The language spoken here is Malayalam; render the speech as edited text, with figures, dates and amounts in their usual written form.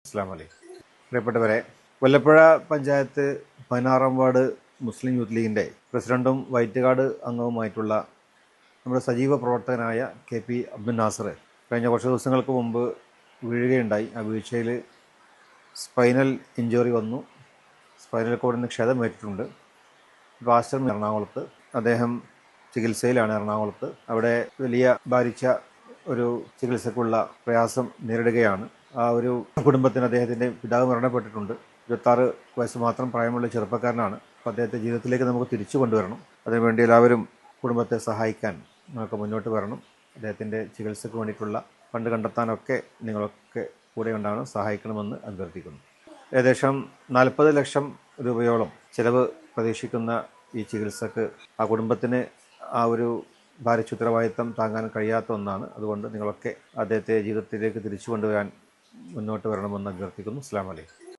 അസ്സലാമു അലൈക്കും. പ്രിയപ്പെട്ടവരെ, വല്ലപ്പുഴ പഞ്ചായത്ത് 16-ാം വാർഡ് മുസ്ലിം യൂത്ത് ലീഗിൻ്റെ പ്രസിഡന്റും വൈറ്റുകാട് അംഗവുമായിട്ടുള്ള നമ്മുടെ സജീവ പ്രവർത്തകനായ KP അബ്ദുൽ നാസർ കഴിഞ്ഞ കുറച്ച് ദിവസങ്ങൾക്ക് മുമ്പ് വീഴുകയുണ്ടായി. ആ വീഴ്ചയിൽ സ്പൈനൽ ഇഞ്ചുറി വന്നു. സ്പൈനൽ കോഡിന് ക്ഷതമേറ്റിട്ടുണ്ട്. പാസ്റ്റർ എറണാകുളത്ത്, അദ്ദേഹം ചികിത്സയിലാണ് എറണാകുളത്ത്. അവിടെ വലിയ ഭാരിച്ച ഒരു ചികിത്സക്കുള്ള പ്രയാസം നേരിടുകയാണ്. ആ ഒരു കുടുംബത്തിന് അദ്ദേഹത്തിൻ്റെ പിതാവ് മരണപ്പെട്ടിട്ടുണ്ട്. 26 വയസ്സ് മാത്രം പ്രായമുള്ള ചെറുപ്പക്കാരനാണ്. അപ്പോൾ അദ്ദേഹത്തെ ജീവിതത്തിലേക്ക് നമുക്ക് തിരിച്ചു കൊണ്ടുവരണം. അതിനുവേണ്ടി എല്ലാവരും കുടുംബത്തെ സഹായിക്കാൻ നമുക്ക് മുന്നോട്ട് വരണം. അദ്ദേഹത്തിൻ്റെ ചികിത്സയ്ക്ക് വേണ്ടിയിട്ടുള്ള ഫണ്ട് കണ്ടെത്താനൊക്കെ നിങ്ങളൊക്കെ കൂടെ ഉണ്ടാകണം, സഹായിക്കണമെന്ന് അഭ്യർത്ഥിക്കുന്നു. ഏകദേശം 40 ലക്ഷം രൂപയോളം ചിലവ് പ്രതീക്ഷിക്കുന്ന ഈ ചികിത്സക്ക് ആ കുടുംബത്തിന് ആ ഒരു ഭാരിച്ച ഉത്തരവാദിത്തം താങ്ങാൻ കഴിയാത്ത ഒന്നാണ്. അതുകൊണ്ട് നിങ്ങളൊക്കെ അദ്ദേഹത്തെ ജീവിതത്തിലേക്ക് തിരിച്ചു കൊണ്ടുവരാൻ മുന്നോട്ട് വരണമെന്ന് അഭ്യർത്ഥിക്കുന്നു. അസ്സലാമു അലൈക്കും.